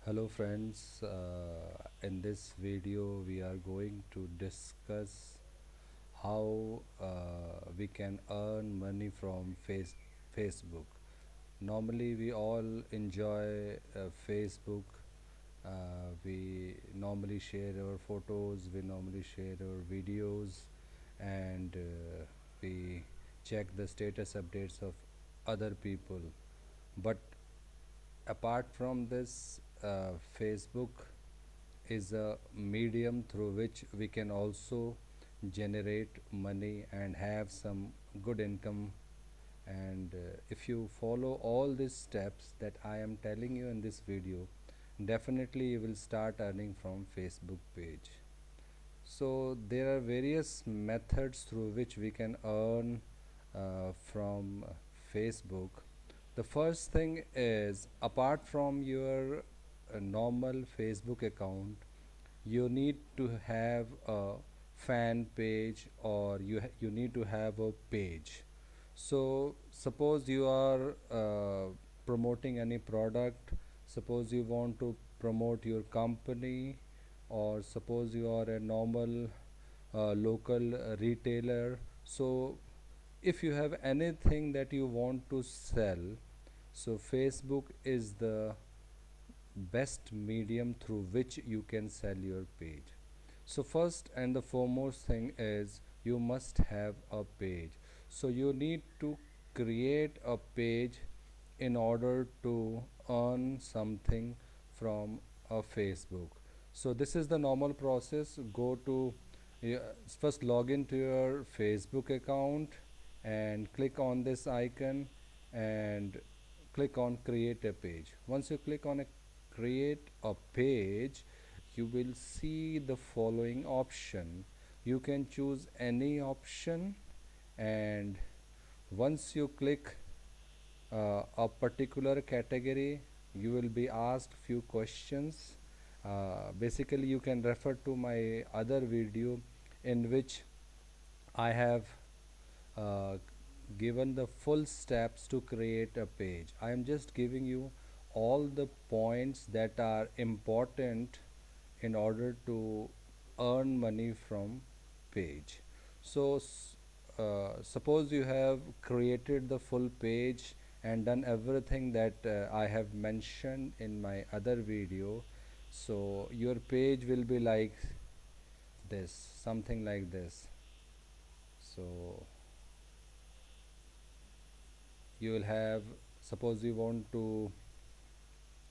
Hello friends, in this video we are going to discuss how we can earn money from Facebook. Normally we all enjoy Facebook. We normally share our photos, we normally share our videos, and we check the status updates of other people. But apart from this, Facebook is a medium through which we can also generate money and have some good income. And if you follow all these steps that I am telling you in this video, definitely you will start earning from Facebook page. So there are various methods through which we can earn from Facebook. The first thing is, apart from your normal Facebook account, you need to have a fan page, or you need to have a page. So suppose you are promoting any product, suppose you want to promote your company, or suppose you are a normal local retailer. So if you have anything that you want to sell, so Facebook is the best medium through which you can sell your page. So first and the foremost thing is, you must have a page. So you need to create a page in order to earn something from a Facebook. So this is the normal process. Go to first log into your Facebook account and click on this icon and click on create a page. Once you click on a create a page, you will see the following option. You can choose any option, and once you click a particular category, you will be asked few questions. Basically you can refer to my other video in which I have uh, given the full steps to create a page. I am just giving you all the points that are important in order to earn money from page. So suppose you have created the full page and done everything that I have mentioned in my other video. So your page will be like this, something like this. So you will have, suppose you want to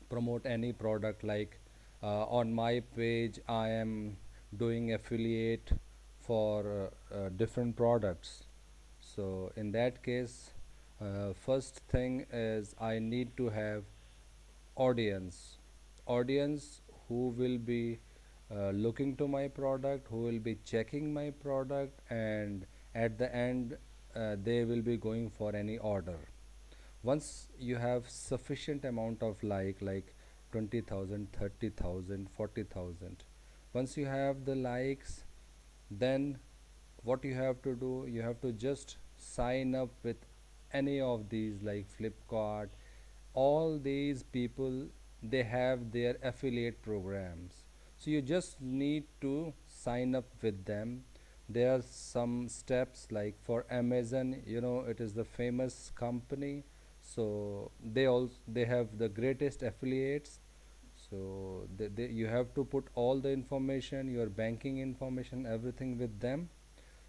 promote any product, like on my page I am doing affiliate for different products. So in that case, first thing is, I need to have audience who will be looking to my product, who will be checking my product, and at the end they will be going for any order. Once you have sufficient amount of like 20,000, 30,000, 40,000, once you have the likes, then what you have to do, you have to just sign up with any of these, like Flipkart. All these people, they have their affiliate programs, so you just need to sign up with them. There are some steps, like for Amazon, it is the famous company, so they have the greatest affiliates. So you have to put all the information, your banking information, everything with them.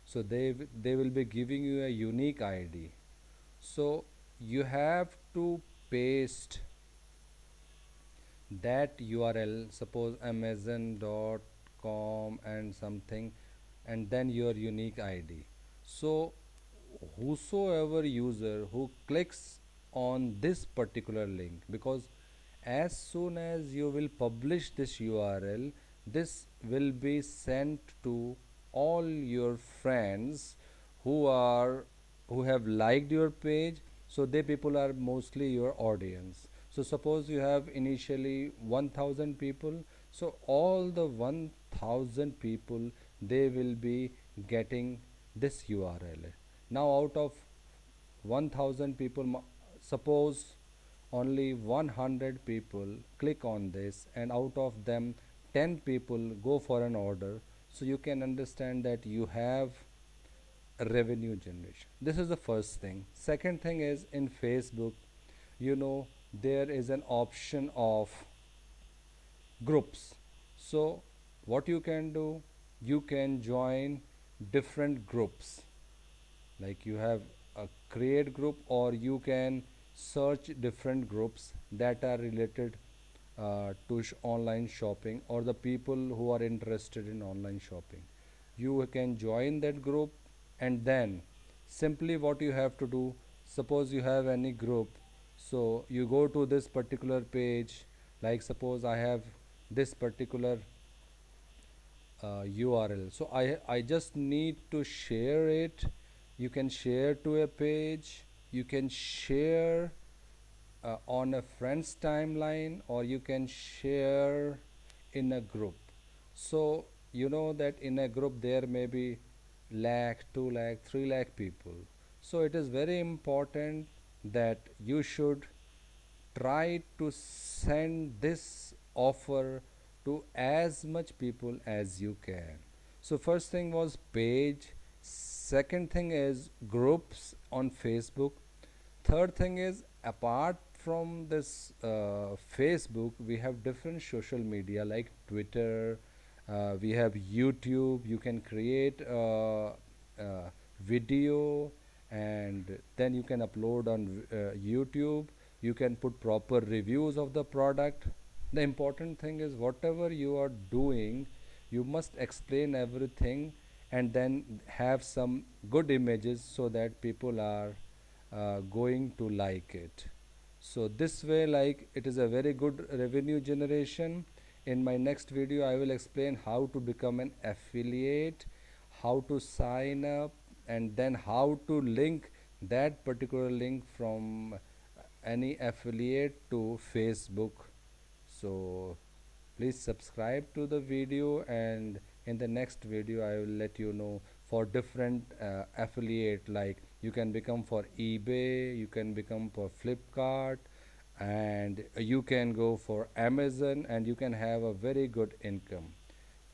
So they will be giving you a unique ID. So you have to paste that URL, suppose amazon.com and something, and then your unique ID. So whosoever user who clicks on this particular link, because as soon as you will publish this URL, this will be sent to all your friends who are who have liked your page. So they people are mostly your audience. So suppose you have initially 1000 people, so all the 1000 people, they will be getting this URL. Now out of 1000 people, suppose only 100 people click on this, and out of them 10 people go for an order, so you can understand that you have revenue generation. This is the first thing. Second thing is, in Facebook, you know, there is an option of groups. So what you can do, you can join different groups, like you have a create group, or you can search different groups that are related to online shopping, or the people who are interested in online shopping. You can join that group, and then simply what you have to do, suppose you have any group, so you go to this particular page, like suppose I have this particular URL. So I just need to share it. You can share to a page, you can share on a friend's timeline, or you can share in a group. So you know that in a group there may be lakh, 2 lakh, 3 lakh people. So it is very important that you should try to send this offer to as much people as you can. So first thing was page, second thing is groups on Facebook, third thing is, apart from this Facebook, we have different social media like Twitter, we have YouTube. You can create video, and then you can upload on YouTube. You can put proper reviews of the product. The important thing is, whatever you are doing, you must explain everything, and then have some good images so that people are going to like it. So this way, like, it is a very good revenue generation. In my next video I will explain how to become an affiliate, how to sign up, and then how to link that particular link from any affiliate to Facebook. So please subscribe to the video, and in the next video I will let you know for different affiliate, like you can become for eBay, you can become for Flipkart, and you can go for Amazon, and you can have a very good income.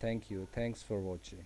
Thank you. Thanks for watching.